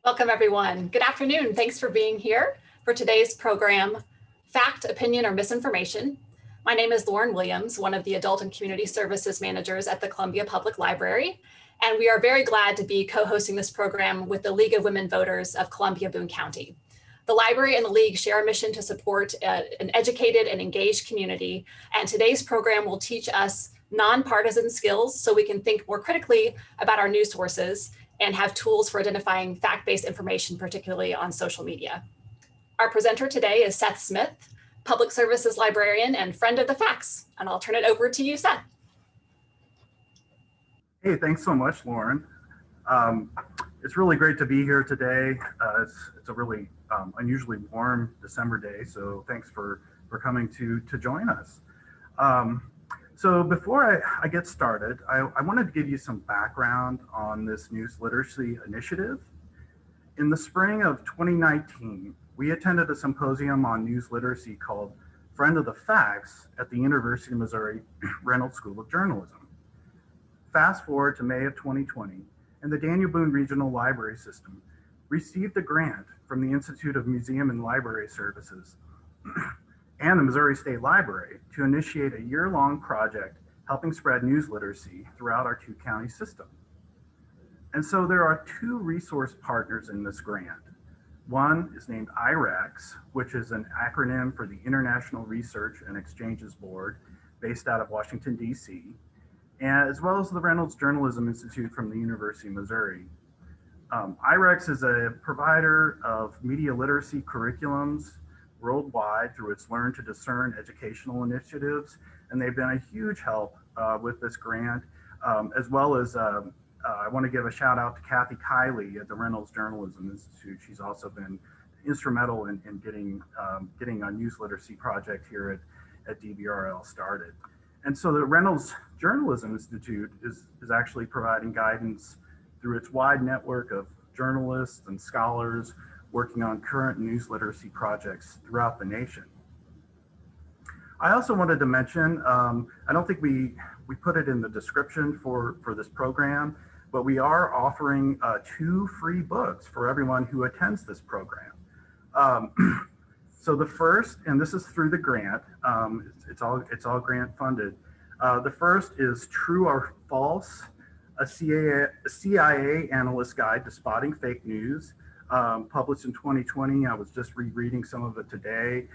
Welcome, everyone. Good afternoon. Thanks for being here for today's program, Fact, Opinion, or Misinformation. My name is Lauren Williams, one of the Adult and Community Services Managers at the Columbia Public Library, and we are very glad to be co-hosting this program with the League of Women Voters of Columbia-Boone County. The library and the League share a mission to support an educated and engaged community, and today's program will teach us nonpartisan skills so we can think more critically about our news sources and have tools for identifying fact-based information, particularly on social media. Our presenter today is Seth Smith, Public Services Librarian and friend of the facts, and I'll turn it over to you, Seth. Hey, thanks so much, Lauren. It's really great to be here today. It's a really unusually warm December day, so thanks for coming to join us. So before I get started, I wanted to give you some background on this news literacy initiative. In the spring of 2019, we attended a symposium on news literacy called Friend of the Facts at the University of Missouri Reynolds School of Journalism. Fast forward to May of 2020, and the Daniel Boone Regional Library System received a grant from the Institute of Museum and Library Services and the Missouri State Library to initiate a year-long project helping spread news literacy throughout our two-county system. And so there are two resource partners in this grant. One is named IREX, which is an acronym for the International Research and Exchanges Board based out of Washington, D.C., as well as the Reynolds Journalism Institute from the University of Missouri. IREX is a provider of media literacy curriculums worldwide through its Learn to Discern educational initiatives, and they've been a huge help with this grant, as well as I want to give a shout out to Kathy Kiley at the Reynolds Journalism Institute. She's also been instrumental in getting a news literacy project here at DBRL started. And so the Reynolds Journalism Institute is actually providing guidance through its wide network of journalists and scholars working on current news literacy projects throughout the nation. I also wanted to mention, I don't think we put it in the description for this program, but we are offering 2 free books for everyone who attends this program. So the first, and this is through the grant, it's all grant funded. The first is True or False, a CIA analyst guide to spotting fake news. Published in 2020. I was just rereading some of it today.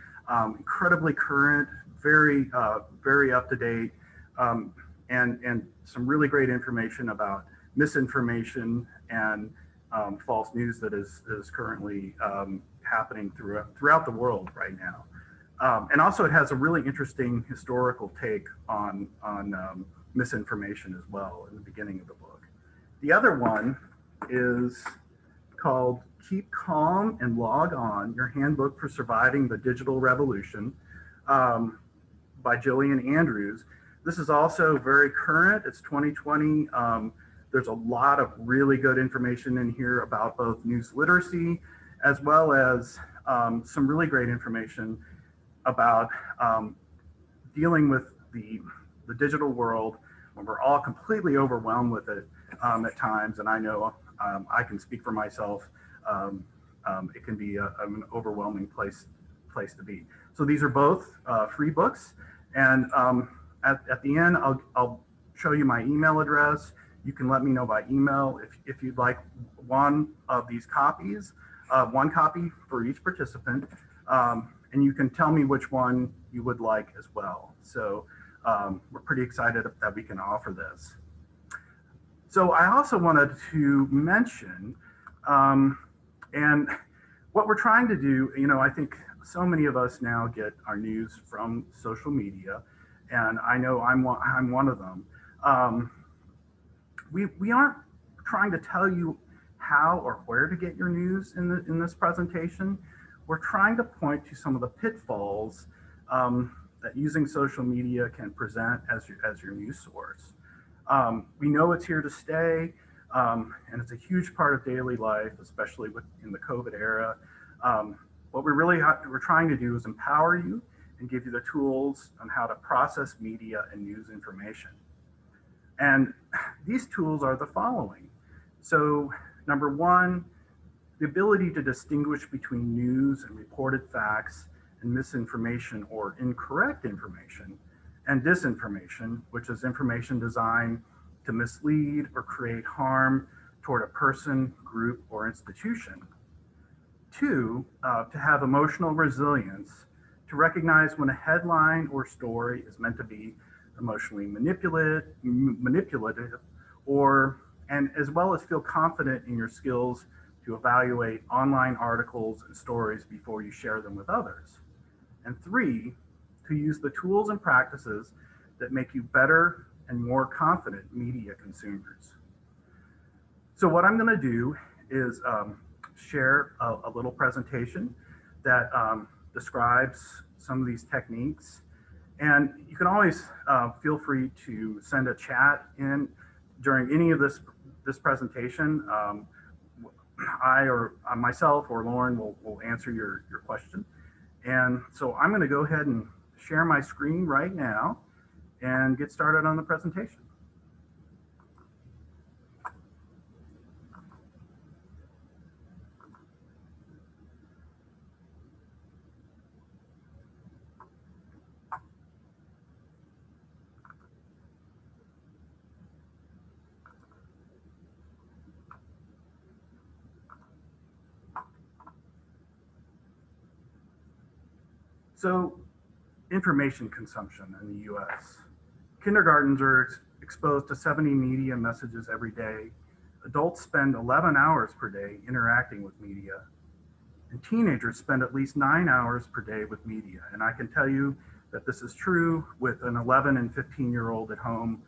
Incredibly current, very up to date, and some really great information about misinformation and false news that is currently happening throughout the world right now. And also it has a really interesting historical take on misinformation as well in the beginning of the book. The other one is called Keep Calm and Log On, Your Handbook for Surviving the Digital Revolution by Jillian Andrews. This is also very current. It's 2020. There's a lot of really good information in here about both news literacy, as well as some really great information about dealing with the digital world when we're all completely overwhelmed with it at times. And I know I can speak for myself. It can be an overwhelming place to be. So these are both free books, and at the end I'll show you my email address. You can let me know by email if you'd like one of these copies, one copy for each participant, and you can tell me which one you would like as well. So we're pretty excited that we can offer this. So I also wanted to mention, and what we're trying to do, I think so many of us now get our news from social media, and I know I'm one of them. We aren't trying to tell you how or where to get your news in this presentation. We're trying to point to some of the pitfalls that using social media can present as your news source. We know it's here to stay, and it's a huge part of daily life, especially in the COVID era. What we're trying to do is empower you and give you the tools on how to process media and news information. And these tools are the following. So number one the ability to distinguish between news and reported facts and misinformation or incorrect information, and disinformation, which is information designed to mislead or create harm toward a person, group, or institution. Two, to have emotional resilience, to recognize when a headline or story is meant to be emotionally manipulative, and as well as feel confident in your skills to evaluate online articles and stories before you share them with others. And three, to use the tools and practices that make you better and more confident media consumers. So what I'm going to do is share a little presentation that describes some of these techniques. And you can always feel free to send a chat in during any of this presentation. I or myself or Lauren will answer your question. And so I'm going to go ahead and share my screen right now and get started on the presentation. So, information consumption in the US. Kindergartens are exposed to 70 media messages every day. Adults spend 11 hours per day interacting with media. And teenagers spend at least 9 hours per day with media. And I can tell you that this is true with an 11 and 15-year-old at home,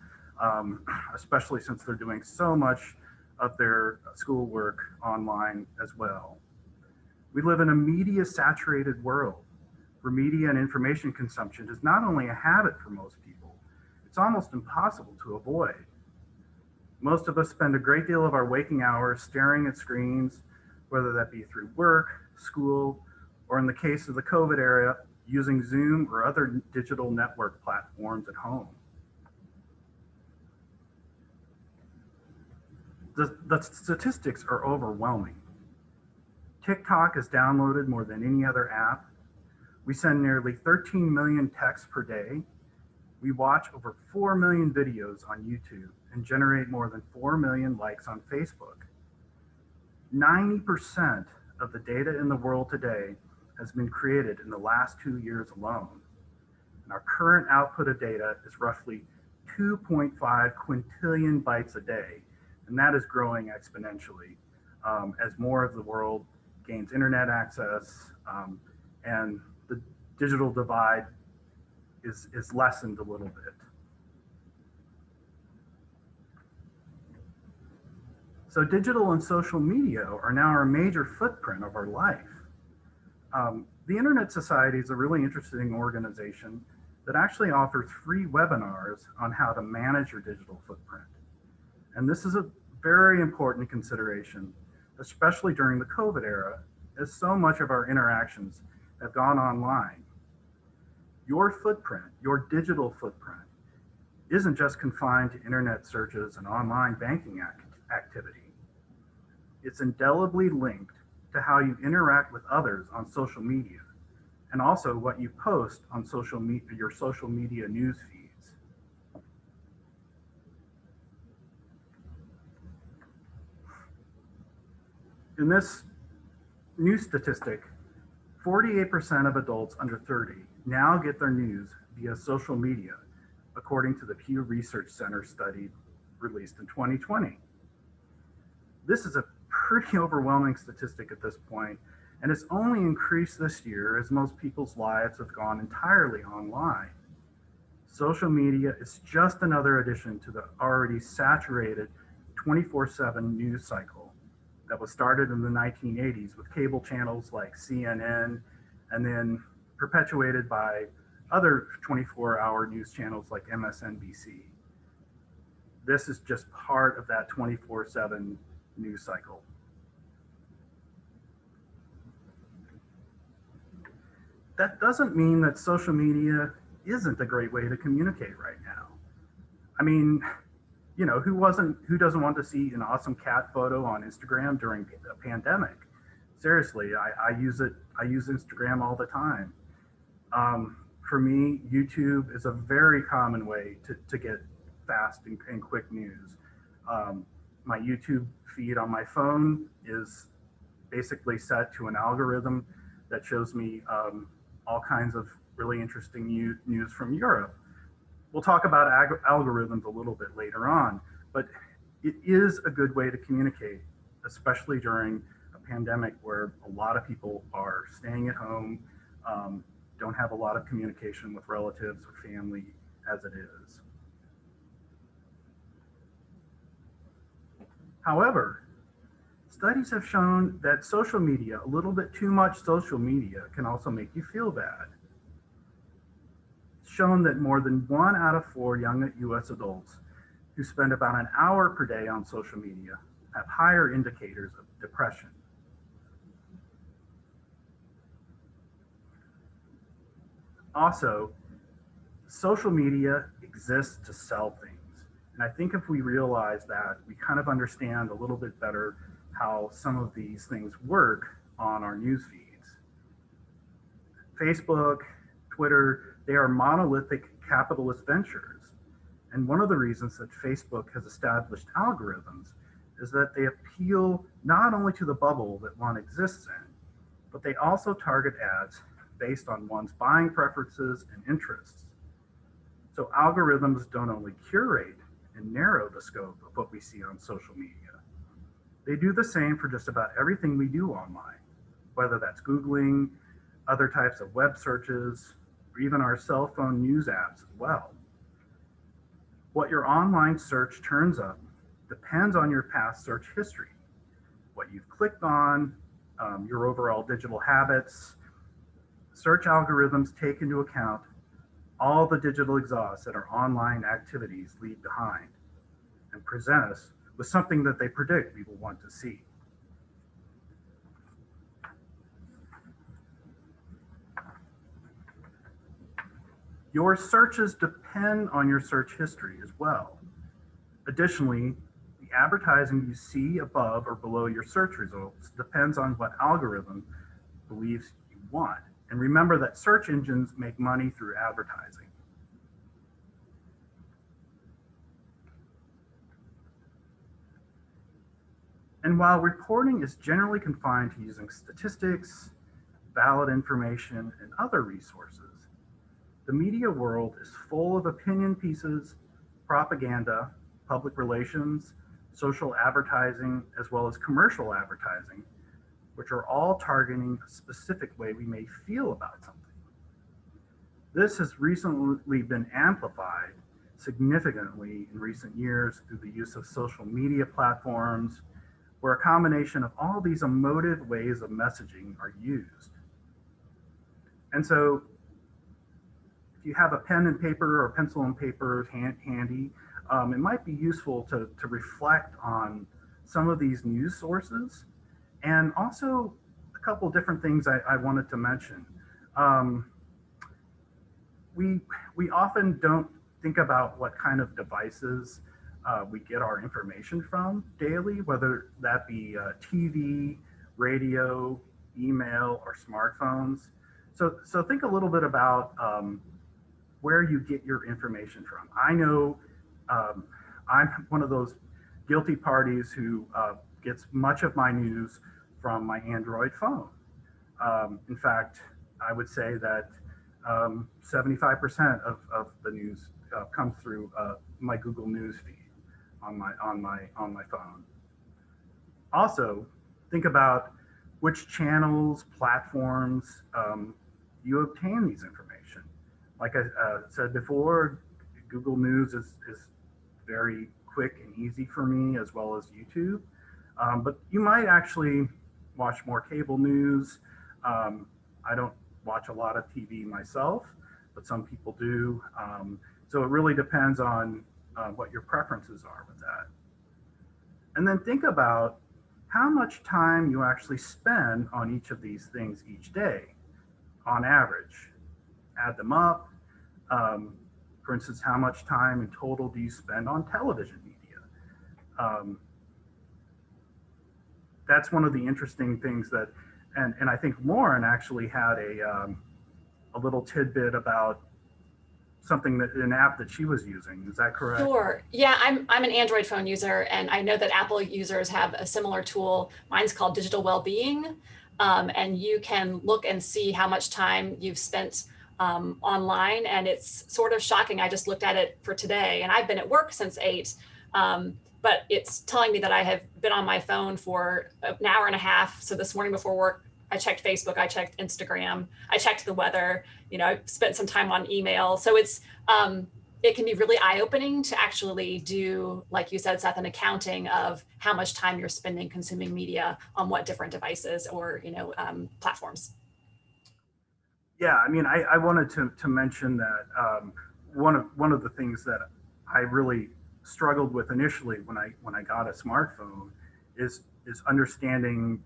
especially since they're doing so much of their schoolwork online as well. We live in a media-saturated world, where media and information consumption is not only a habit for most people, it's almost impossible to avoid. Most of us spend a great deal of our waking hours staring at screens, whether that be through work, school, or in the case of the COVID era, using Zoom or other digital network platforms at home. The statistics are overwhelming. TikTok is downloaded more than any other app. We send nearly 13 million texts per day. We watch over 4 million videos on YouTube and generate more than 4 million likes on Facebook. 90% of the data in the world today has been created in the last 2 years alone. And our current output of data is roughly 2.5 quintillion bytes a day. And that is growing exponentially as more of the world gains internet access and the digital divide is lessened a little bit. So digital and social media are now a major footprint of our life. The Internet Society is a really interesting organization that actually offers free webinars on how to manage your digital footprint. And this is a very important consideration, especially during the COVID era, as so much of our interactions have gone online. Your footprint, your digital footprint, isn't just confined to internet searches and online banking activity. It's indelibly linked to how you interact with others on social media, and also what you post on your social media news feeds. In this new statistic, 48% of adults under 30 now get their news via social media, according to the Pew Research Center study released in 2020. This is a pretty overwhelming statistic at this point, and it's only increased this year as most people's lives have gone entirely online. Social media is just another addition to the already saturated 24/7 news cycle that was started in the 1980s with cable channels like CNN and then perpetuated by other 24-hour news channels like MSNBC. This is just part of that 24/7 news cycle. That doesn't mean that social media isn't a great way to communicate right now. I mean, you know, who doesn't want to see an awesome cat photo on Instagram during a pandemic? seriously, I use it. I use Instagram all the time. For me, YouTube is a very common way to get fast and quick news. My YouTube feed on my phone is basically set to an algorithm that shows me all kinds of really interesting news from Europe. We'll talk about algorithms a little bit later on, but it is a good way to communicate, especially during a pandemic where a lot of people are staying at home, don't have a lot of communication with relatives or family as it is. However, studies have shown that social media, a little bit too much social media, can also make you feel bad. It's shown that more than 1 out of 4 young US adults who spend about an hour per day on social media have higher indicators of depression. Also, social media exists to sell things. And I think if we realize that, we kind of understand a little bit better how some of these things work on our news feeds. Facebook, Twitter, they are monolithic capitalist ventures. And one of the reasons that Facebook has established algorithms is that they appeal not only to the bubble that one exists in, but they also target ads based on one's buying preferences and interests. So algorithms don't only curate and narrow the scope of what we see on social media, they do the same for just about everything we do online, whether that's Googling, other types of web searches, or even our cell phone news apps as well. What your online search turns up depends on your past search history, what you've clicked on, your overall digital habits. Search algorithms take into account all the digital exhaust that our online activities leave behind and present us with something that they predict we will want to see. Your searches depend on your search history as well. Additionally, the advertising you see above or below your search results depends on what algorithm believes you want. And remember that search engines make money through advertising. And while reporting is generally confined to using statistics, valid information, and other resources, the media world is full of opinion pieces, propaganda, public relations, social advertising, as well as commercial advertising, which are all targeting a specific way we may feel about something. This has recently been amplified significantly in recent years through the use of social media platforms, where a combination of all these emotive ways of messaging are used. And so if you have a pen and paper or pencil and paper handy, it might be useful to reflect on some of these news sources, and also a couple of different things I wanted to mention. We often don't think about what kind of devices we get our information from daily, whether that be TV, radio, email, or smartphones. So think a little bit about where you get your information from. I know I'm one of those guilty parties who gets much of my news from my Android phone. In fact, I would say that 75% of the news comes through my Google News feed on my phone. Also, think about which channels, platforms you obtain these information. Like I said before, Google News is very quick and easy for me, as well as YouTube. But you might actually watch more cable news. I don't watch a lot of TV myself, but some people do. So it really depends on what your preferences are with that. And then think about how much time you actually spend on each of these things each day, on average. Add them up. For instance, how much time in total do you spend on television media? That's one of the interesting things that And I think Lauren actually had a little tidbit about something that an app that she was using. Is that correct? Sure. Yeah, I'm an Android phone user, and I know that Apple users have a similar tool. Mine's called Digital Wellbeing, and you can look and see how much time you've spent online, and it's sort of shocking. I just looked at it for today, and I've been at work since 8, but it's telling me that I have been on my phone for an hour and a half. So this morning before work, I checked Facebook, I checked Instagram, I checked the weather, I spent some time on email. So it can be really eye-opening to actually do, like you said, Seth, an accounting of how much time you're spending consuming media on what different devices or platforms. Yeah, I mean, I wanted to mention that one of the things that I really struggled with initially when I got a smartphone is understanding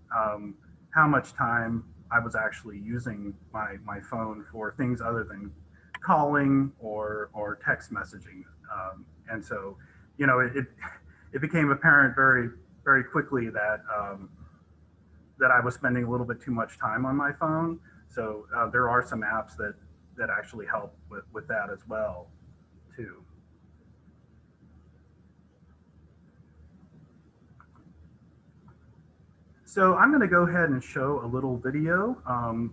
how much time I was actually using my phone for things other than calling or text messaging. And so, it became apparent very quickly that that I was spending a little bit too much time on my phone. So there are some apps that actually help with that as well, too. So I'm going to go ahead and show a little video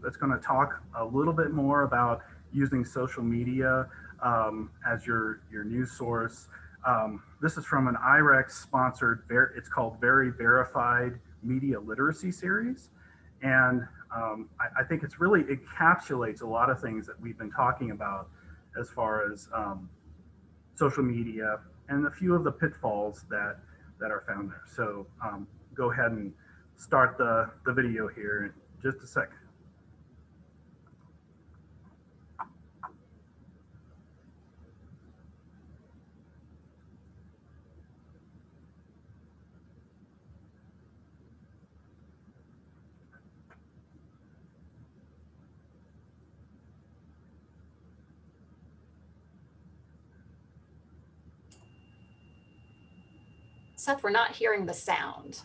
that's going to talk a little bit more about using social media as your news source. This is from an IREX sponsored, it's called Very Verified Media Literacy Series. And I think it encapsulates a lot of things that we've been talking about as far as social media and a few of the pitfalls that are found there. So go ahead and start the video here in just a second. Seth, we're not hearing the sound.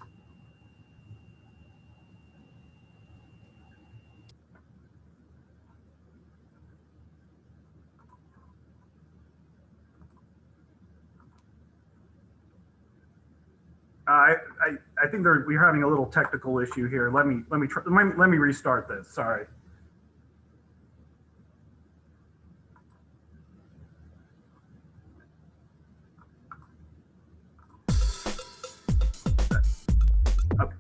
I think we're having a little technical issue here. Let me restart this. Sorry. Okay.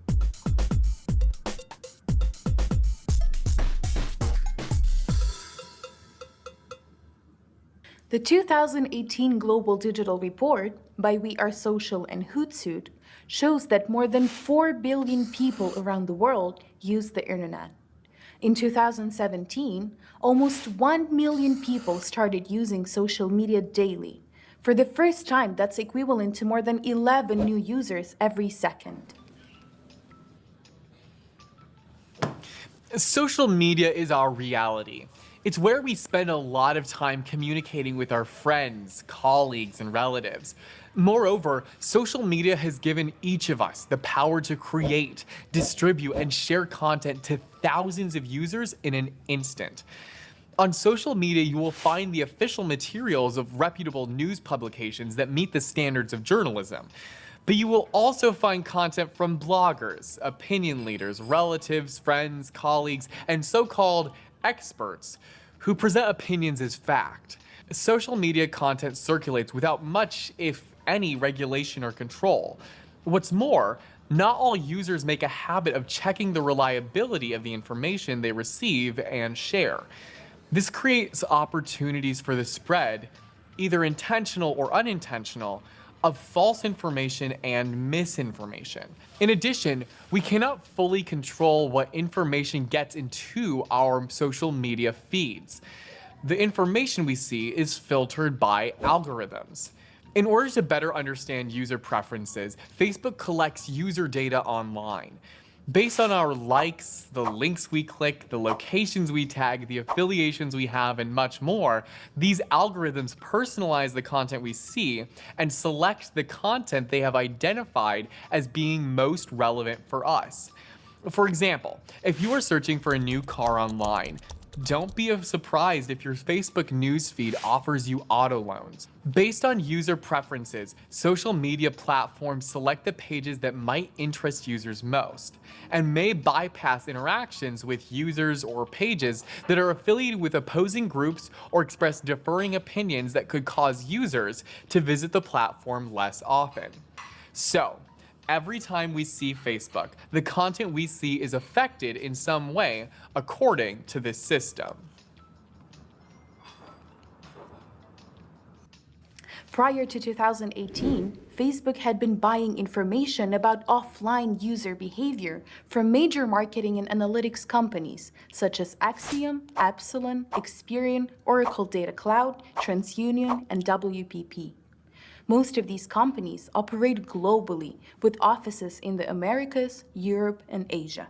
The 2018 Global Digital Report by We Are Social and Hootsuite shows that more than 4 billion people around the world use the internet. In 2017, almost 1 million people started using social media daily. For the first time, that's equivalent to more than 11 new users every second. Social media is our reality. It's where we spend a lot of time communicating with our friends, colleagues, and relatives. Moreover, social media has given each of us the power to create, distribute, and share content to thousands of users in an instant. On social media, you will find the official materials of reputable news publications that meet the standards of journalism. But you will also find content from bloggers, opinion leaders, relatives, friends, colleagues, and so-called experts who present opinions as fact. Social media content circulates without much, if any, regulation or control. What's more, not all users make a habit of checking the reliability of the information they receive and share. This creates opportunities for the spread, either intentional or unintentional, of false information and misinformation. In addition, we cannot fully control what information gets into our social media feeds. The information we see is filtered by algorithms. In order to better understand user preferences, Facebook collects user data online. Based on our likes, the links we click, the locations we tag, the affiliations we have, and much more, these algorithms personalize the content we see and select the content they have identified as being most relevant for us. For example, if you are searching for a new car online, don't be surprised if your Facebook newsfeed offers you auto loans. Based on user preferences, social media platforms select the pages that might interest users most, and may bypass interactions with users or pages that are affiliated with opposing groups or express differing opinions that could cause users to visit the platform less often. So, every time we see Facebook, the content we see is affected in some way according to this system. Prior to 2018, Facebook had been buying information about offline user behavior from major marketing and analytics companies such as Axiom, Epsilon, Experian, Oracle Data Cloud, TransUnion, and WPP. Most of these companies operate globally with offices in the Americas, Europe, and Asia.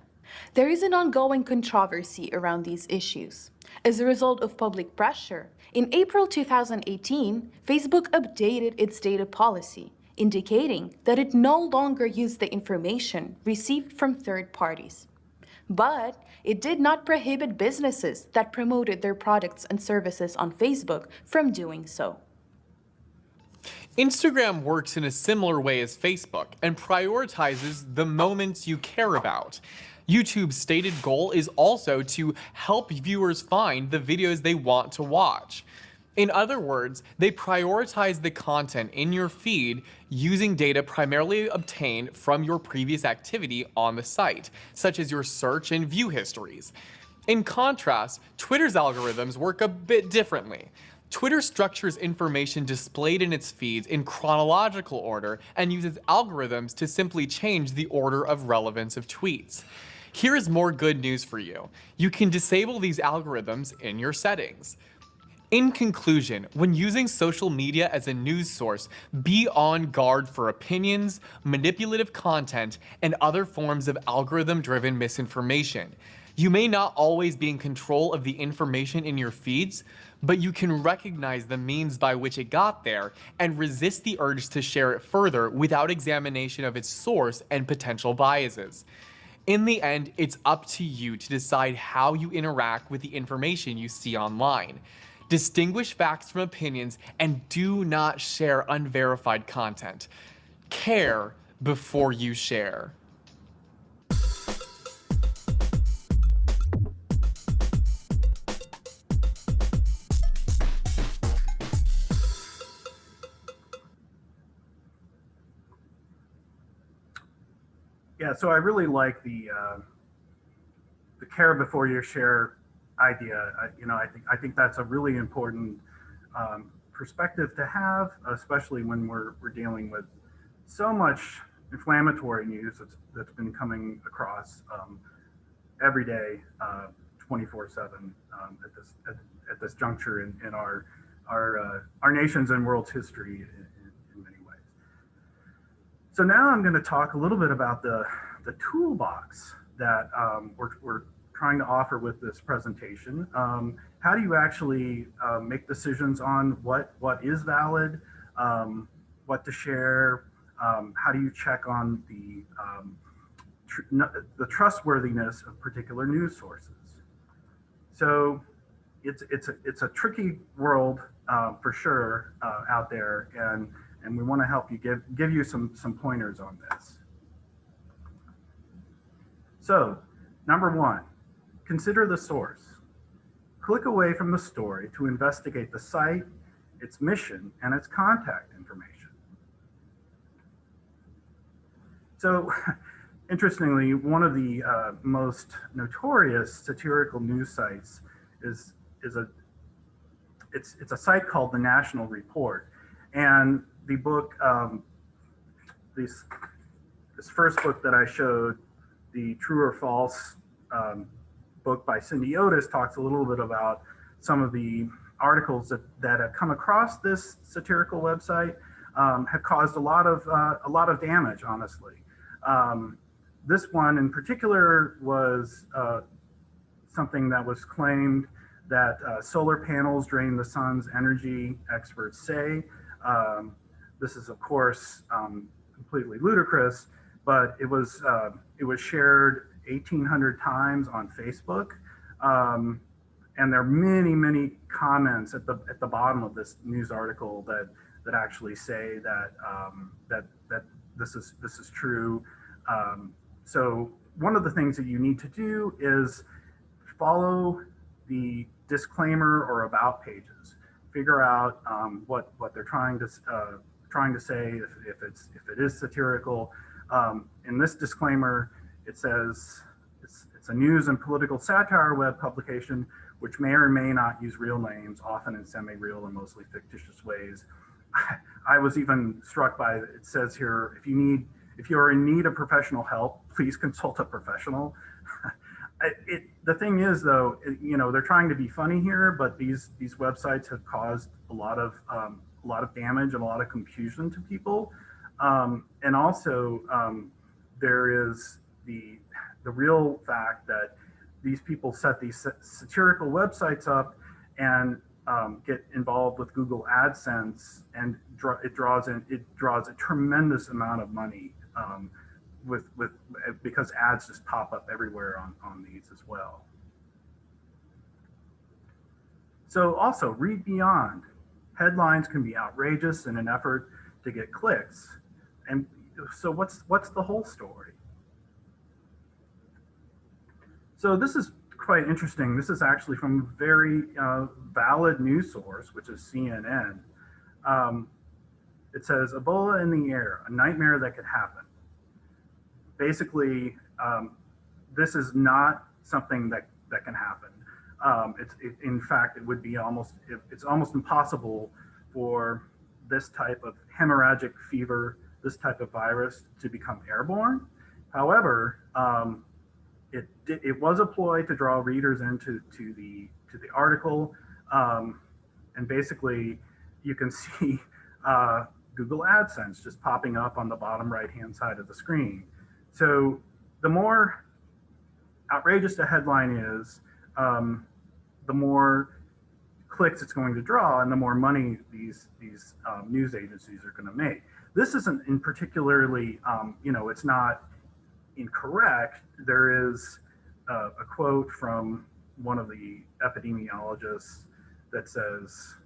There is an ongoing controversy around these issues. As a result of public pressure, in April 2018, Facebook updated its data policy, indicating that it no longer used the information received from third parties. But it did not prohibit businesses that promoted their products and services on Facebook from doing so. Instagram works in a similar way as Facebook and prioritizes the moments you care about. YouTube's stated goal is also to help viewers find the videos they want to watch. In other words, they prioritize the content in your feed using data primarily obtained from your previous activity on the site, such as your search and view histories. In contrast, Twitter's algorithms work a bit differently. Twitter structures information displayed in its feeds in chronological order and uses algorithms to simply change the order of relevance of tweets. Here is more good news for you. You can disable these algorithms in your settings. In conclusion, when using social media as a news source, be on guard for opinions, manipulative content, and other forms of algorithm-driven misinformation. You may not always be in control of the information in your feeds, but you can recognize the means by which it got there and resist the urge to share it further without examination of its source and potential biases. In the end, it's up to you to decide how you interact with the information you see online. Distinguish facts from opinions and do not share unverified content. Care before you share. Yeah, so I really like the care before you share idea. I think that's a really important perspective to have, especially when we're dealing with so much inflammatory news that's been coming across every day, 24/7 at this juncture in our nation's and world's history in many ways. So now I'm going to talk a little bit about the toolbox that we're trying to offer with this presentation. How do you actually make decisions on what is valid, what to share? How do you check on the trustworthiness of particular news sources? So it's a tricky world for sure out there, and we want to help you give you some pointers on this. So, number one, consider the source. Click away from the story to investigate the site, its mission, and its contact information. So, interestingly, one of the most notorious satirical news sites is a site called the National Report, and the book, this first book that I showed, the True or False book by Cindy Otis, talks a little bit about some of the articles that have come across this satirical website, have caused a lot of damage, honestly. This one in particular was something that was claimed that solar panels drain the sun's energy, experts say. This is, of course, completely ludicrous, but it was shared 1,800 times on Facebook. And there are many, many comments at the bottom of this news article that actually say that that this is true. So one of the things that you need to do is follow the disclaimer or about pages. Figure out what they're trying to say. If it is satirical. In this disclaimer, it says it's a news and political satire web publication which may or may not use real names, often in semi-real and mostly fictitious ways. I was even struck by, it says here, if you are in need of professional help, please consult a professional. The thing is, though, they're trying to be funny here, but these websites have caused a lot of damage and a lot of confusion to people, and also there is the real fact that these people set these satirical websites up and get involved with Google AdSense, and it draws a tremendous amount of money because ads just pop up everywhere on these as well. So also read beyond. Headlines can be outrageous in an effort to get clicks. And so what's the whole story? So this is quite interesting. This is actually from a very valid news source, which is CNN. It says, Ebola in the air, a nightmare that could happen. Basically, this is not something that can happen. In fact, it would be it's almost impossible for this type of hemorrhagic fever, this type of virus to become airborne. However, it was a ploy to draw readers into the article, and basically you can see Google AdSense just popping up on the bottom right-hand side of the screen. So the more outrageous the headline is, the more clicks it's going to draw, and the more money these news agencies are going to make. This isn't in particularly, it's not incorrect. There is a quote from one of the epidemiologists that says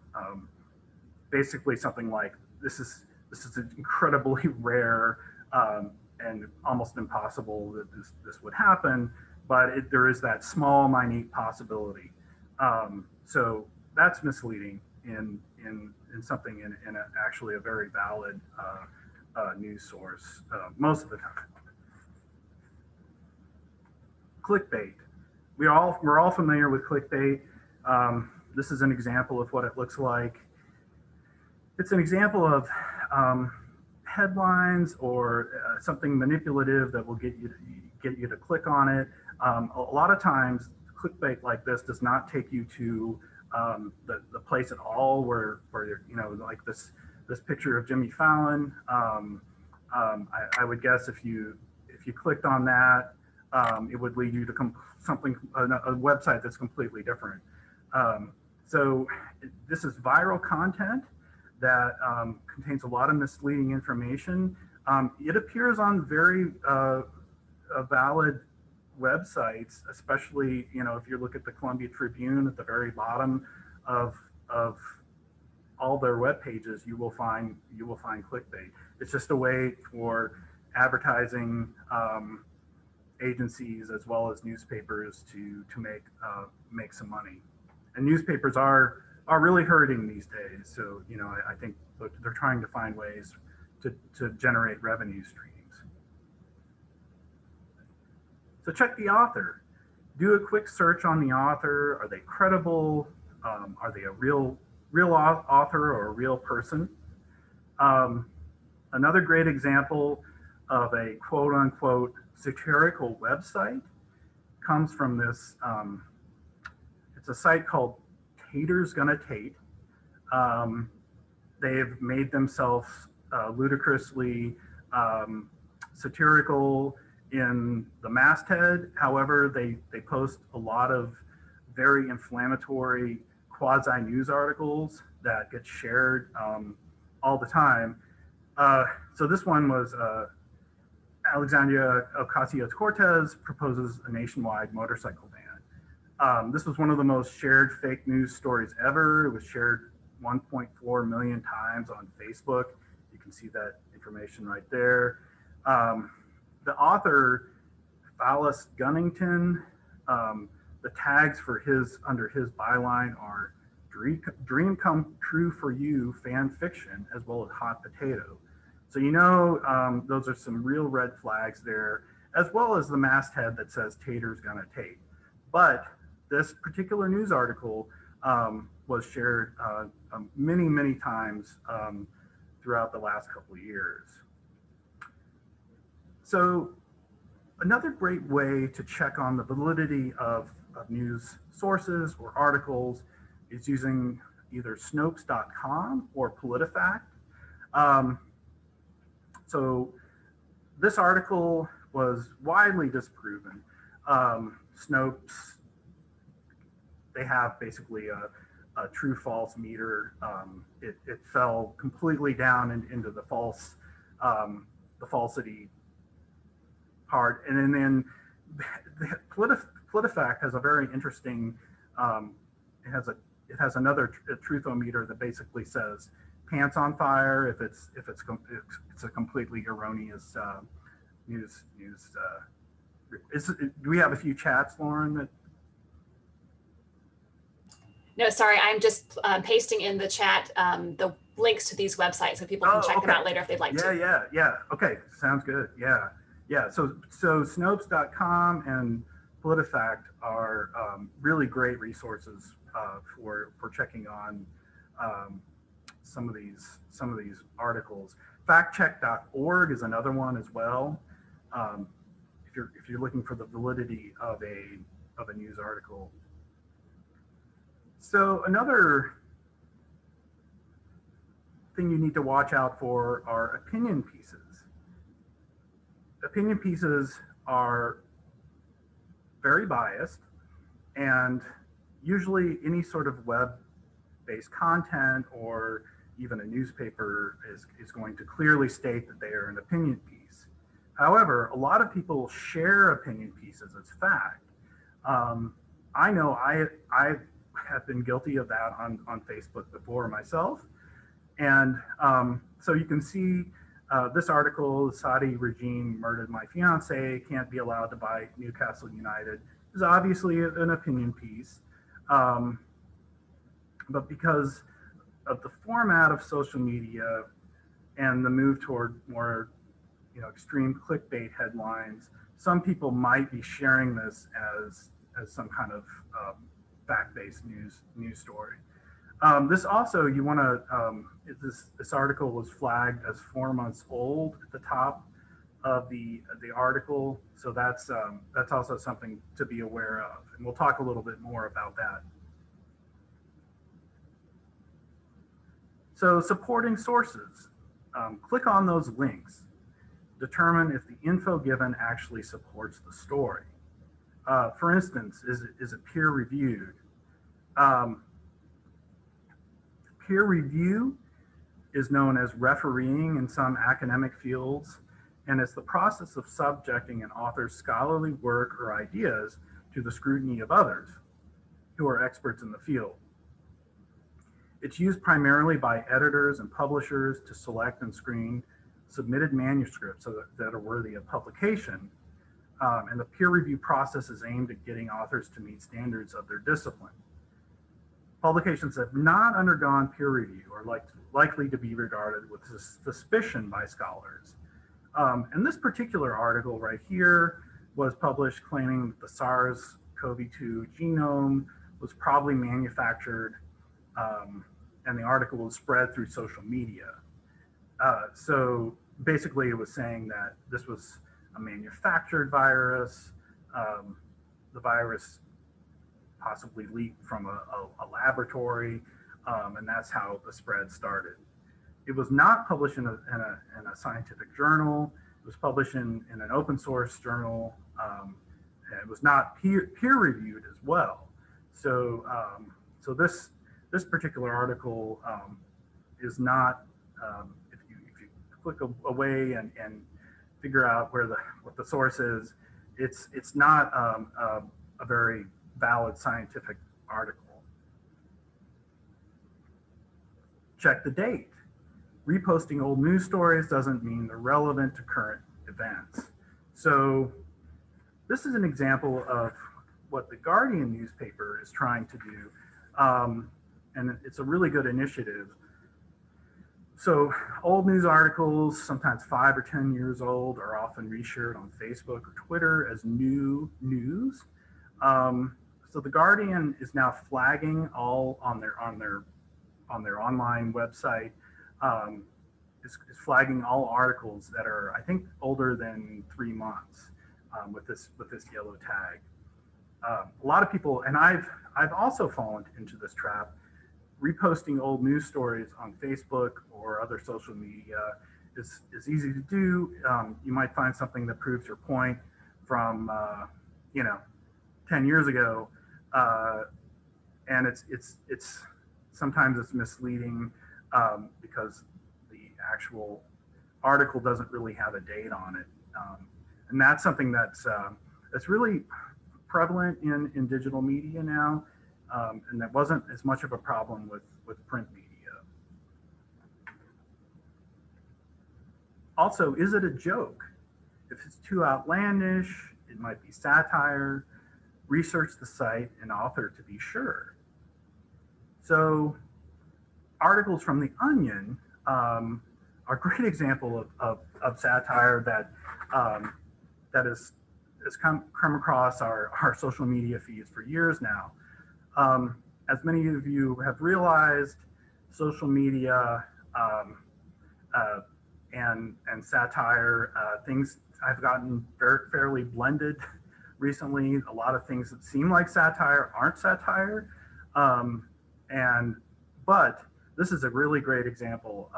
basically something like, this is incredibly rare and almost impossible that this would happen, but there is that small, minute possibility. So that's misleading in something in actually a very valid news source most of the time. Clickbait. We're all familiar with clickbait. This is an example of what it looks like. It's an example of headlines or something manipulative that will get you to click on it. A lot of times, clickbait like this does not take you to the place at all where like this picture of Jimmy Fallon. I would guess if you clicked on that, it would lead you to a website that's completely different. So this is viral content that contains a lot of misleading information. It appears on very valid websites, especially if you look at the Columbia Tribune at the very bottom of all their web pages, you will find clickbait. It's just a way for advertising agencies as well as newspapers to make some money. And newspapers are really hurting these days. So I think they're trying to find ways to generate revenue streams. So check the author. Do a quick search on the author. Are they credible? Are they a real author or a real person? Another great example of a quote unquote satirical website comes from this. It's a site called Tater's Gonna Tate. They've made themselves ludicrously satirical in the masthead. However, they post a lot of very inflammatory quasi-news articles that get shared all the time. So this one was Alexandria Ocasio-Cortez proposes a nationwide motorcycle ban. This was one of the most shared fake news stories ever. It was shared 1.4 million times on Facebook. You can see that information right there. The author, Phallus Gunnington, the tags for under his byline are dream come true for you fan fiction, as well as hot potato. So those are some real red flags there, as well as the masthead that says Tater's gonna Tate. But this particular news article was shared many, many times throughout the last couple of years. So another great way to check on the validity of news sources or articles is using either Snopes.com or PolitiFact. So this article was widely disproven. Snopes, they have basically a true false meter. It fell completely down into the falsity part. And then PolitiFact has a very interesting, it has another truthometer that basically says pants on fire if it's a completely erroneous news. Do we have a few chats, Lauren? No, sorry, I'm just pasting in the chat the links to these websites so people can check them out later if they'd like to. Yeah. Okay, sounds good. Yeah. So Snopes.com and PolitiFact are really great resources for checking on some of these articles. Factcheck.org is another one as well. If you're looking for the validity of a news article. So another thing you need to watch out for are opinion pieces. Opinion pieces are very biased, and usually any sort of web-based content or even a newspaper is going to clearly state that they are an opinion piece. However, a lot of people share opinion pieces as fact. I know I have been guilty of that on Facebook before myself. And so you can see this article, the Saudi regime murdered my fiance, can't be allowed to buy Newcastle United, is obviously an opinion piece. But because of the format of social media and the move toward more extreme clickbait headlines, some people might be sharing this as some kind of fact-based news story. This also, you want to, this article was flagged as 4 months old at the top of the article. So that's also something to be aware of. And we'll talk a little bit more about that. So supporting sources, click on those links. Determine if the info given actually supports the story. For instance, is it peer reviewed? Peer review is known as refereeing in some academic fields, and it's the process of subjecting an author's scholarly work or ideas to the scrutiny of others who are experts in the field. It's used primarily by editors and publishers to select and screen submitted manuscripts that are worthy of publication. And the peer review process is aimed at getting authors to meet standards of their discipline. Publications that have not undergone peer review are likely to be regarded with suspicion by scholars. And this particular article right here was published claiming that the SARS-CoV-2 genome was probably manufactured, and the article was spread through social media. So basically it was saying that this was a manufactured virus. The virus possibly leaked from a laboratory, and that's how the spread started. It was not published in a scientific journal. It was published in an open source journal. And it was not peer reviewed as well. So so this particular article is not. If you click away and figure out what the source is, it's not a very valid scientific article. Check the date. Reposting old news stories doesn't mean they're relevant to current events. So this is an example of what the Guardian newspaper is trying to do. And it's a really good initiative. So old news articles, sometimes 5 or 10 years old, are often reshared on Facebook or Twitter as new news. So the Guardian is now flagging all on their online website, is flagging all articles that are, I think, older than 3 months with this yellow tag. A lot of people, and I've also fallen into this trap, reposting old news stories on Facebook or other social media is easy to do. You might find something that proves your point from 10 years ago, and it's sometimes it's misleading because the actual article doesn't really have a date on it, and that's something that's really prevalent in digital media now, and that wasn't as much of a problem with print media. Also, is it a joke? If it's too outlandish, it might be satire. Research the site and author to be sure. So articles from The Onion are a great example of satire that has come across our social media feeds for years now. As many of you have realized, social media and satire, things have gotten fairly blended recently. A lot of things that seem like satire aren't satire. But this is a really great example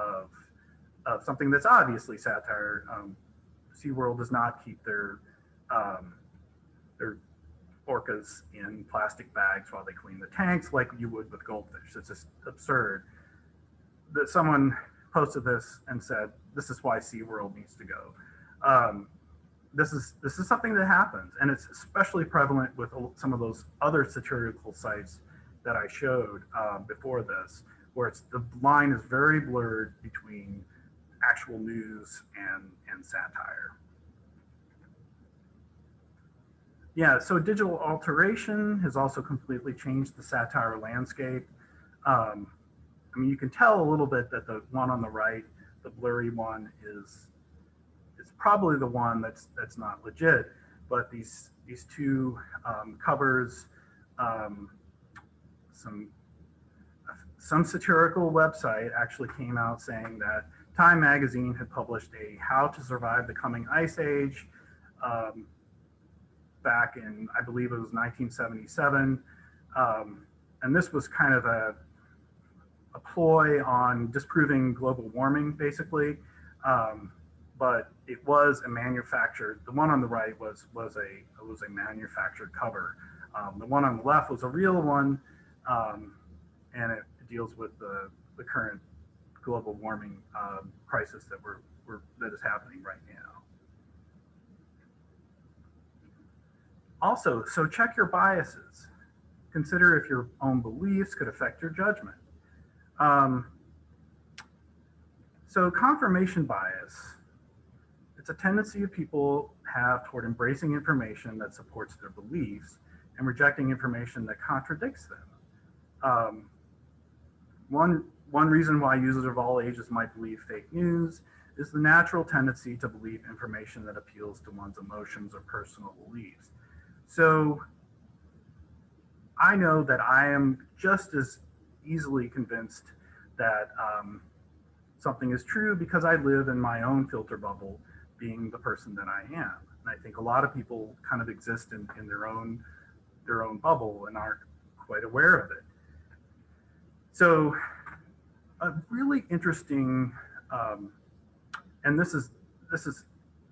of something that's obviously satire. SeaWorld does not keep their orcas in plastic bags while they clean the tanks like you would with goldfish. It's just absurd that someone posted this and said, this is why SeaWorld needs to go. This is something that happens, and it's especially prevalent with some of those other satirical sites that I showed before this, where the line is very blurred between actual news and satire. Yeah, so digital alteration has also completely changed the satire landscape. I mean, you can tell a little bit that the one on the right, the blurry one, is probably the one that's not legit, but these two covers, some satirical website actually came out saying that Time magazine had published a How to Survive the Coming Ice Age back in, I believe it was 1977. And this was kind of a ploy on disproving global warming, basically. But it was a manufactured, the one on the right was a manufactured cover. The one on the left was a real one, and it deals with the current global warming crisis that is happening right now. Also, so check your biases. Consider if your own beliefs could affect your judgment. So confirmation bias, it's a tendency of people have toward embracing information that supports their beliefs and rejecting information that contradicts them. One reason why users of all ages might believe fake news is the natural tendency to believe information that appeals to one's emotions or personal beliefs. So I know that I am just as easily convinced that something is true because I live in my own filter bubble, being the person that I am. And I think a lot of people kind of exist in their own bubble and aren't quite aware of it. So a really interesting, and this is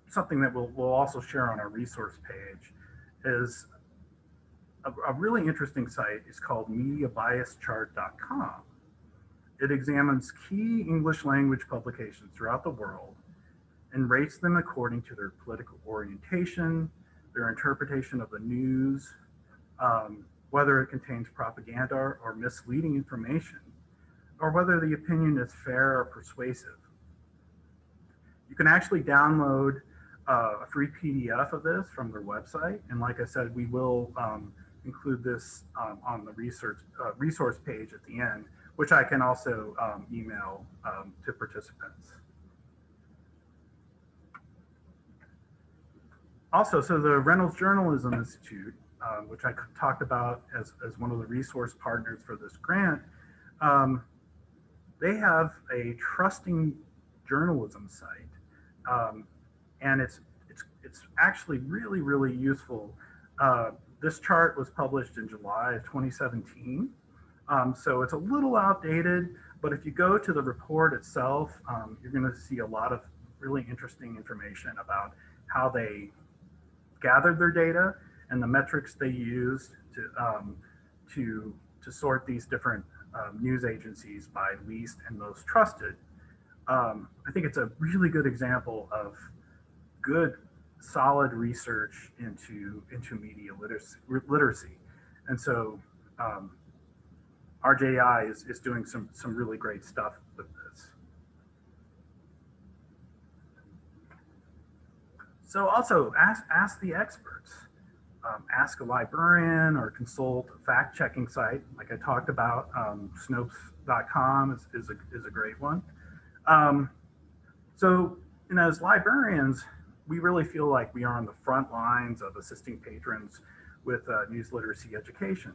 something that we'll also share on our resource page, is a really interesting site is called mediabiaschart.com. It examines key English language publications throughout the world and rates them according to their political orientation, their interpretation of the news, whether it contains propaganda or misleading information, or whether the opinion is fair or persuasive. You can actually download a free PDF of this from their website. And like I said, we will include this on the resource page at the end, which I can also email to participants. Also, so the Reynolds Journalism Institute, which I talked about as one of the resource partners for this grant, they have a trusting journalism site, and it's actually really useful. This chart was published in July of 2017, so it's a little outdated, but if you go to the report itself, you're going to see a lot of really interesting information about how they gathered their data and the metrics they used to sort these different news agencies by least and most trusted. I think it's a really good example of good, solid research into media literacy. And so RJI is doing some really great stuff with this. So also ask the experts. Ask a librarian or consult a fact-checking site, like I talked about. Snopes.com is a great one. So, as librarians, we really feel like we are on the front lines of assisting patrons with news literacy education.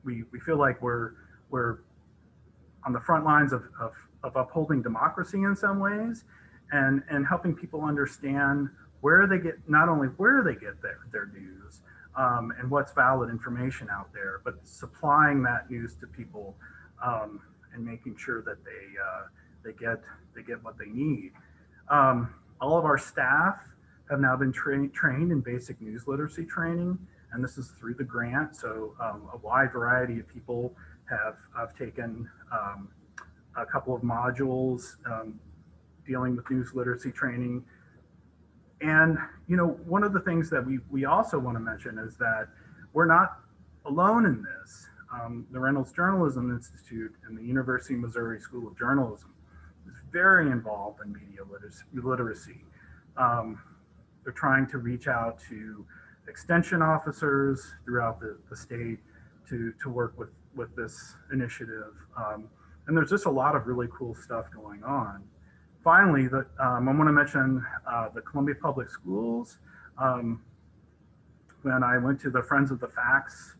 We feel like we're on the front lines of upholding democracy in some ways, and helping people understand where they get, not only where they get their news and what's valid information out there, but supplying that news to people and making sure that they get what they need. All of our staff have now been trained in basic news literacy training, and this is through the grant. So a wide variety of people have taken a couple of modules dealing with news literacy training. And one of the things that we also want to mention is that we're not alone in this. The Reynolds Journalism Institute and the University of Missouri School of Journalism is very involved in media literacy. They're trying to reach out to extension officers throughout the state to work with this initiative. And there's just a lot of really cool stuff going on. Finally, I want to mention the Columbia Public Schools. When I went to the Friends of the Facts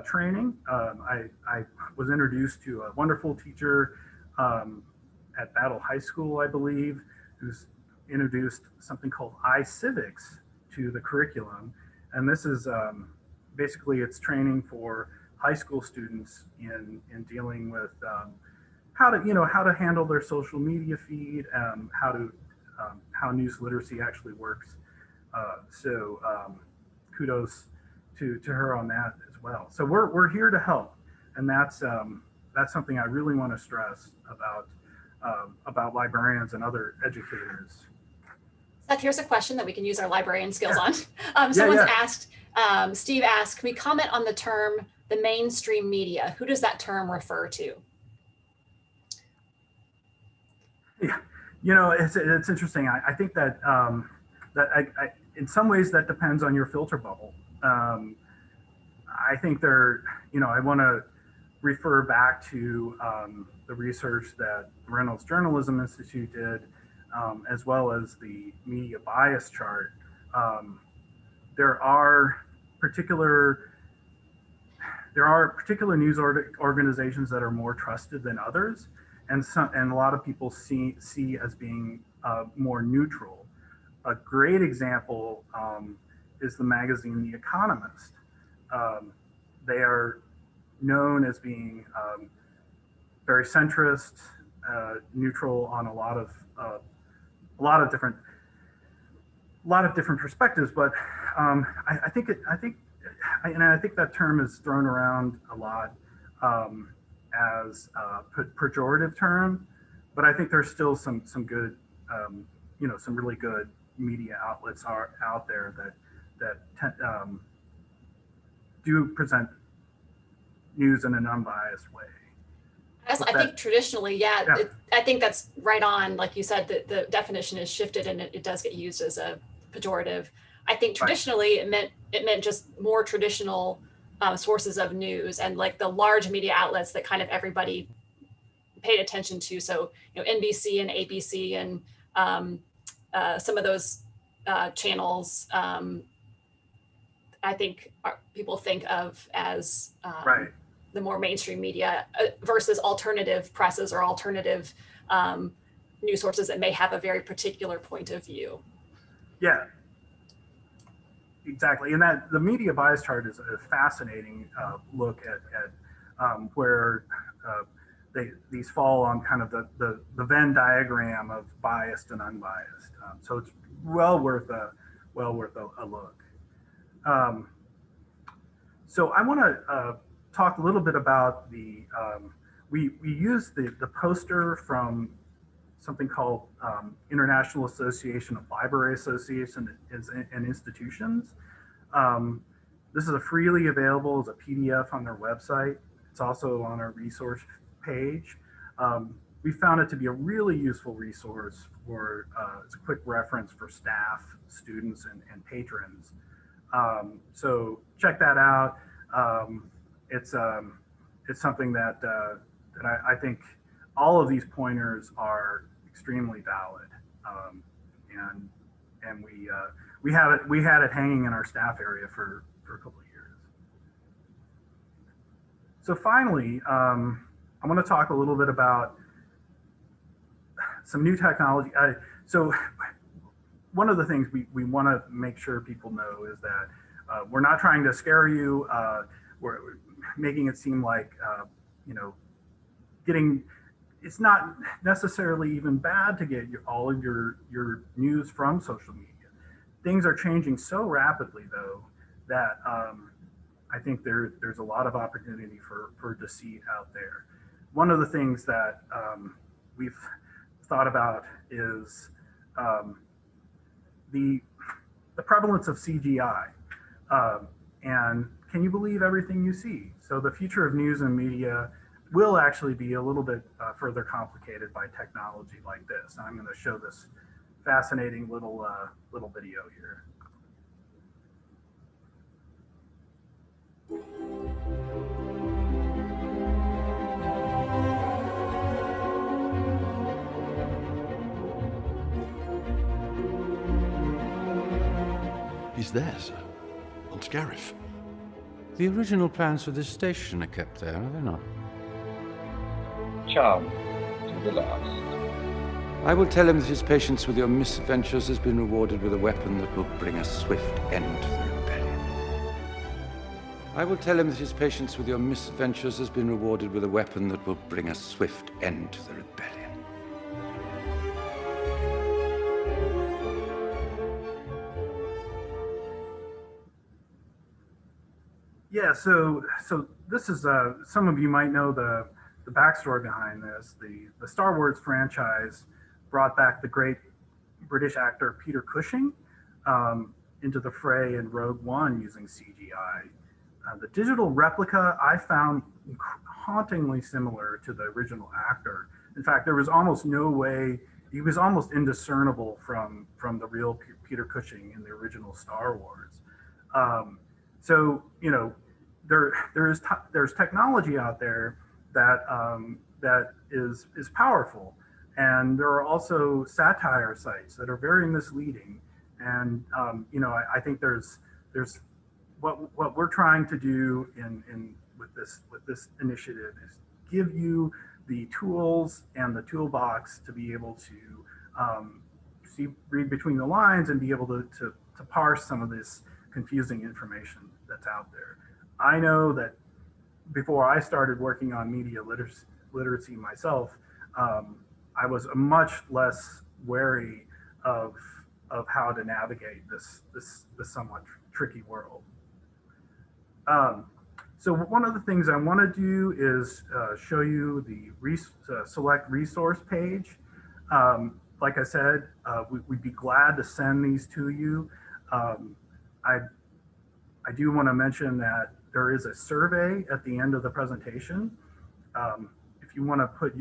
training, I was introduced to a wonderful teacher at Battle High School, I believe, who's introduced something called iCivics to the curriculum. And this is basically, it's training for high school students in dealing with how to handle their social media feed, how news literacy actually works. So kudos to her on that as well. So we're here to help, and that's something I really want to stress about librarians and other educators. Seth, here's a question that we can use our librarian skills on. Someone's asked, Steve asked, can we comment on the term the mainstream media? Who does that term refer to? Yeah, it's interesting. I think that in some ways that depends on your filter bubble. I think I want to refer back to the research that the Reynolds Journalism Institute did, as well as the media bias chart. There are particular news organizations that are more trusted than others, and a lot of people see as being more neutral. A great example is the magazine The Economist. They are known as being very centrist, neutral on a lot of different perspectives. But I think that term is thrown around a lot as a pejorative term. But I think there's still some good some really good media outlets are out there that do present news in an unbiased way. I think traditionally, I think that's right on. Like you said, the definition is shifted and it does get used as a pejorative. I think traditionally it meant just more traditional sources of news and like the large media outlets that kind of everybody paid attention to. So, NBC and ABC and some of those channels, I think people think of as the more mainstream media versus alternative presses or alternative news sources that may have a very particular point of view. Yeah, exactly. And that the media bias chart is a fascinating look at where these fall on kind of the Venn diagram of biased and unbiased. So it's well worth a look. So I want to talk a little bit about we use the poster from something called International Association of Library Associations and Institutions. This is freely available as a PDF on their website. It's also on our resource page. We found it to be a really useful resource for as a quick reference for staff, students, and patrons. So check that out. It's something that I think all of these pointers are extremely valid, and we had it hanging in our staff area for a couple of years. So finally, I want to talk a little bit about some new technology. So one of the things we want to make sure people know is that we're not trying to scare you. We're making it seem like, it's not necessarily even bad to get all of your news from social media. Things are changing so rapidly, though, that I think there's a lot of opportunity for deceit out there. One of the things that we've thought about is the prevalence of CGI. And can you believe everything you see? So the future of news and media will actually be a little bit further complicated by technology like this. And I'm going to show this fascinating little video here. He's there, sir, on Scarif. The original plans for this station are kept there, are they not? Charmed to the last. I will tell him that his patience with your misadventures has been rewarded with a weapon that will bring a swift end to the rebellion. I will tell him that his patience with your misadventures has been rewarded with a weapon that will bring a swift end to the rebellion. Yeah, so this is some of you might know the backstory behind this. The Star Wars franchise brought back the great British actor Peter Cushing into the fray in Rogue One using CGI. The digital replica I found hauntingly similar to the original actor. In fact, there was almost no way, he was almost indiscernible from the real Peter Cushing in the original Star Wars. So, there's technology out there that is powerful, and there are also satire sites that are very misleading. And I think there's what we're trying to do with this initiative is give you the tools and the toolbox to be able to read between the lines and be able to parse some of this confusing information that's out there. I know that before I started working on media literacy myself, I was much less wary of how to navigate this somewhat tricky world. So one of the things I want to do is show you the select resource page. like I said, we'd be glad to send these to you. I do want to mention that there is a survey at the end of the presentation. If you want to put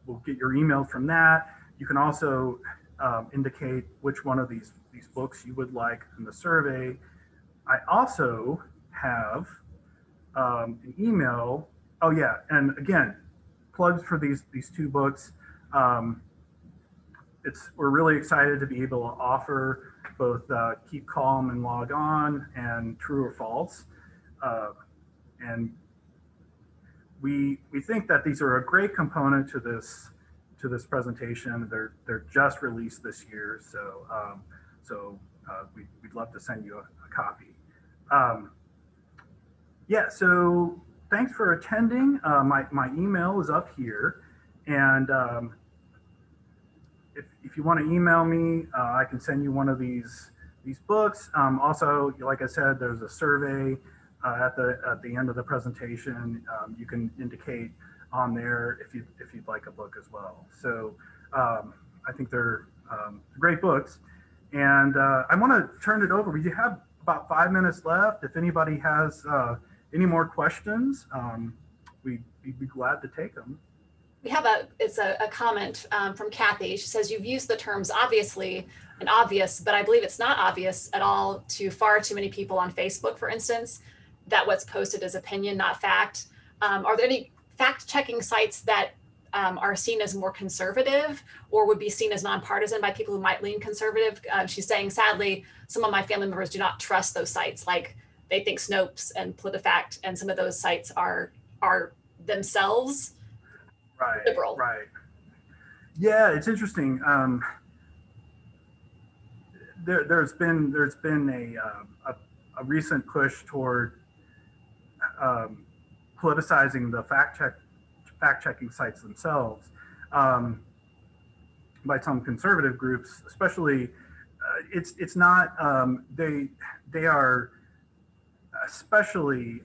we'll get your email from that. You can also indicate which one of these books you would like in the survey. I also have an email. Oh yeah, and again, plugs for these two books. We're really excited to be able to offer both Keep Calm and Log On and True or False. And we think that these are a great component to this presentation. They're just released this year, so we'd love to send you a copy. Yeah, so thanks for attending. My email is up here, and if you want to email me, I can send you one of these books. Also, like I said, there's a survey at the end of the presentation. You can indicate on there if you'd like a book as well. So I think they're great books, and I want to turn it over. We have about 5 minutes left. If anybody has any more questions, we'd be glad to take them. We have a comment from Kathy. She says, you've used the terms obviously and obvious, but I believe it's not obvious at all to far too many people on Facebook, for instance, that what's posted is opinion, not fact. Are there any fact-checking sites that are seen as more conservative or would be seen as nonpartisan by people who might lean conservative? She's saying, sadly, some of my family members do not trust those sites. Like they think Snopes and PolitiFact and some of those sites are themselves liberal. Right. Yeah, it's interesting. There's been a recent push toward politicizing the fact-checking sites themselves by some conservative groups, especially. It's not they are especially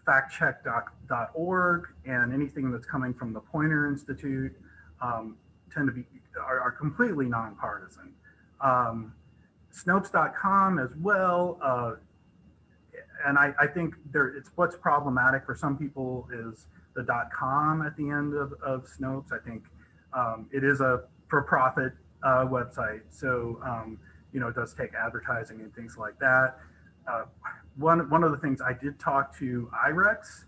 factcheck.org and anything that's coming from the Poynter Institute tend to are completely nonpartisan. Snopes.com as well, and I think it's what's problematic for some people is the .com at the end of Snopes. I think it is a for-profit website, so it does take advertising and things like that. One of the things I did talk to IREX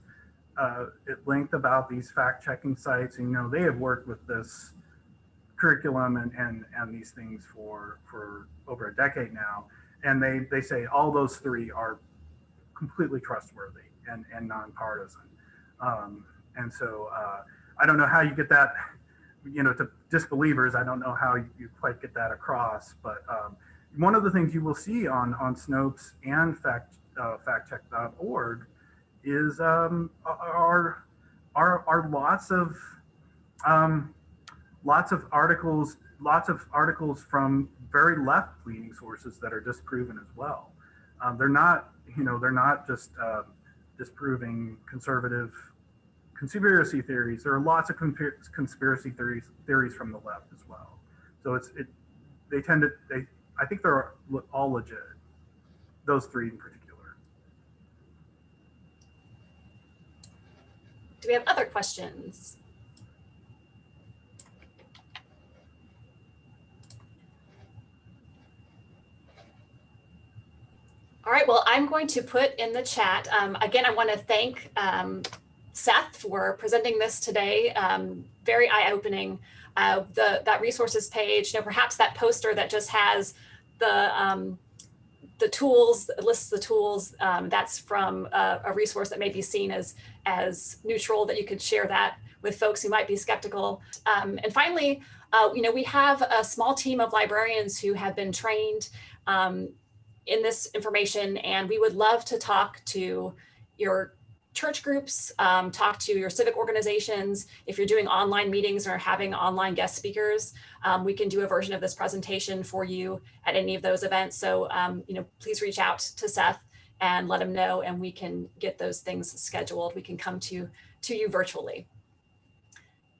at length about these fact-checking sites, and they have worked with this curriculum and these things for over a decade now, and they say all those three are completely trustworthy and nonpartisan. And so I don't know how you get that, to disbelievers. I don't know how you quite get that across, but one of the things you will see on Snopes and factcheck.org is are lots of articles from very left-leaning sources that are disproven as well. They're not just disproving conservative conspiracy theories. There are lots of conspiracy theories from the left as well. So I think they're all legit. Those three in particular. Do we have other questions? All right, well, I'm going to put in the chat. Again, I want to thank Seth for presenting this today. Very eye-opening. That resources page, perhaps that poster that just has the tools, lists the tools, that's from a resource that may be seen as neutral, that you could share that with folks who might be skeptical. And finally, we have a small team of librarians who have been trained in this information, and we would love to talk to your church groups, talk to your civic organizations. If you're doing online meetings or having online guest speakers, we can do a version of this presentation for you at any of those events. So, please reach out to Seth and let him know, and we can get those things scheduled. We can come to you virtually.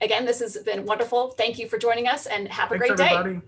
Again, this has been wonderful. Thank you for joining us and have a Thanks, great day. everybody.